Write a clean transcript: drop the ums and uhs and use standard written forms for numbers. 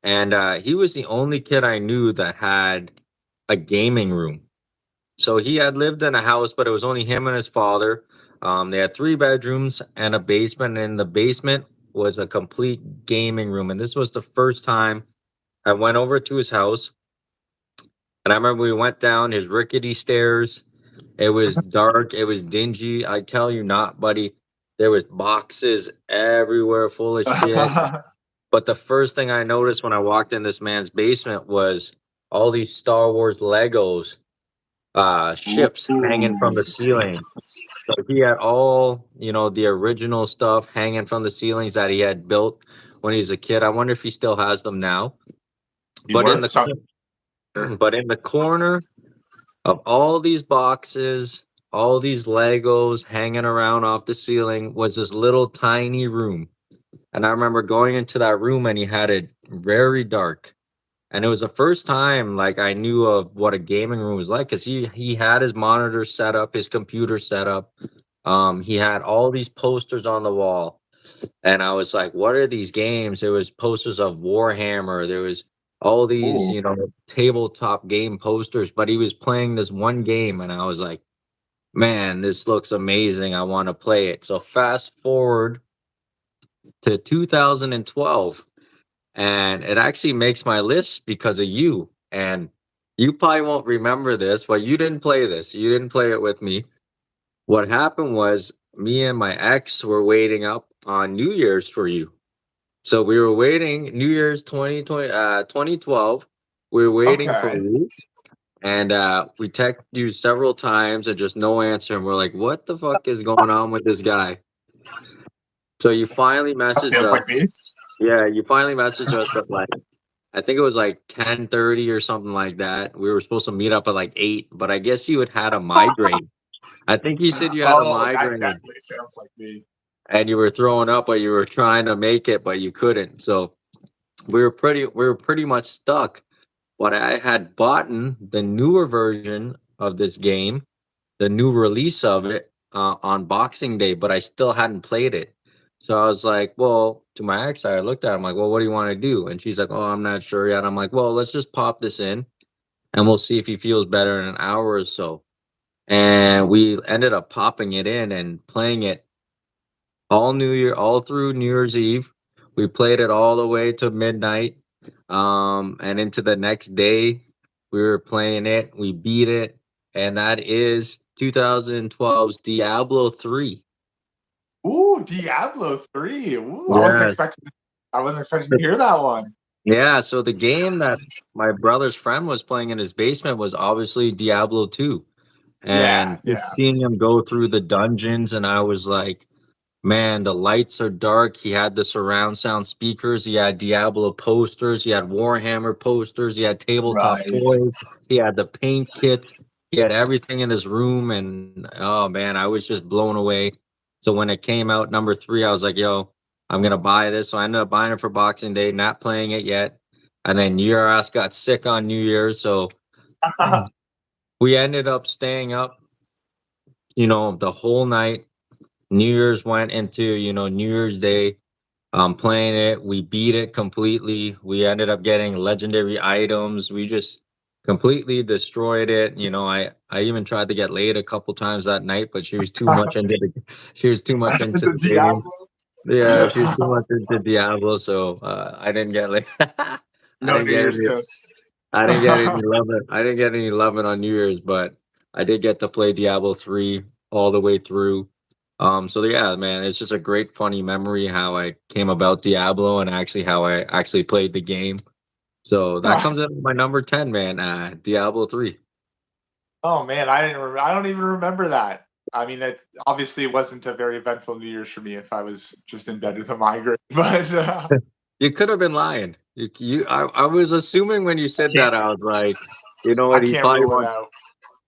and he was the only kid I knew that had a gaming room. So he had lived in a house, but it was only him and his father. They had 3 bedrooms and a basement. And in the basement was a complete gaming room. And this was the first time I went over to his house. And I remember we went down his rickety stairs. It was dark. It was dingy. I tell you not, buddy. There was boxes everywhere full of shit. But the first thing I noticed when I walked in this man's basement was all these Star Wars Legos, ships hanging from the ceiling. So he had all, the original stuff hanging from the ceilings that he had built when he was a kid. I wonder if he still has them now. But in the but in the corner of all these boxes, all these Legos hanging around off the ceiling was this little tiny room. And I remember going into that room and he had it very dark. And it was the first time like I knew of what a gaming room was like because he had his monitor set up, his computer set up. He had all these posters on the wall. And I was like, what are these games? There was posters of Warhammer. There was all these, tabletop game posters, but he was playing this one game and I was like, man, this looks amazing. I want to play it. So fast forward to 2012 and it actually makes my list because of you. And you probably won't remember this, but you didn't play this. You didn't play it with me. What happened was me and my ex were waiting up on New Year's for you. So we were waiting New Year's 2012. We were waiting for you. And we texted you several times and just no answer. And we're like, what the fuck is going on with this guy? So you finally messaged us. Like me. Yeah, you finally messaged us at like, I think it was like 10:30 or something like that. We were supposed to meet up at like 8, but I guess you had a migraine. I think you said you had a migraine. That definitely sounds like me. And you were throwing up, but you were trying to make it, but you couldn't. So we were pretty much stuck. But I had bought the newer version of this game, the new release of it on Boxing Day, but I still hadn't played it. So I was like, well, to my ex, I looked at him like, well, what do you want to do? And she's like, oh, I'm not sure yet. I'm like, well, let's just pop this in and we'll see if he feels better in an hour or so. And we ended up popping it in and playing it all through New Year's Eve. We played it all the way to midnight. And into the next day, we were playing it. We beat it. And that is 2012's Diablo 3. Ooh, Diablo 3. Ooh, Yeah. I wasn't expecting to hear that one. Yeah, so the game that my brother's friend was playing in his basement was obviously Diablo 2. And seeing him go through the dungeons, and I was like, man, the lights are dark. He had the surround sound speakers. He had Diablo posters. He had Warhammer posters. He had tabletop toys. He had the paint kits. He had everything in his room. And oh, man, I was just blown away. So when it came out, number 3, I was like, yo, I'm going to buy this. So I ended up buying it for Boxing Day, not playing it yet. And then your ass got sick on New Year's. So we ended up staying up, the whole night. New Year's went into, New Year's Day, playing it. We beat it completely. We ended up getting legendary items. We just completely destroyed it. I even tried to get laid a couple times that night, but she was too much into the game. Yeah, she was too much into Diablo, so I didn't get laid. I didn't get any loving. I didn't get any loving on New Year's, but I did get to play Diablo 3 all the way through. So yeah, man, it's just a great funny memory how I came about Diablo and actually how I actually played the game. So that comes in my number 10, man, Diablo 3. Oh man, I don't even remember that. I mean, it obviously wasn't a very eventful New Year's for me if I was just in bed with a migraine, but you could have been lying. I was assuming when you said that, I was like, you know what, he probably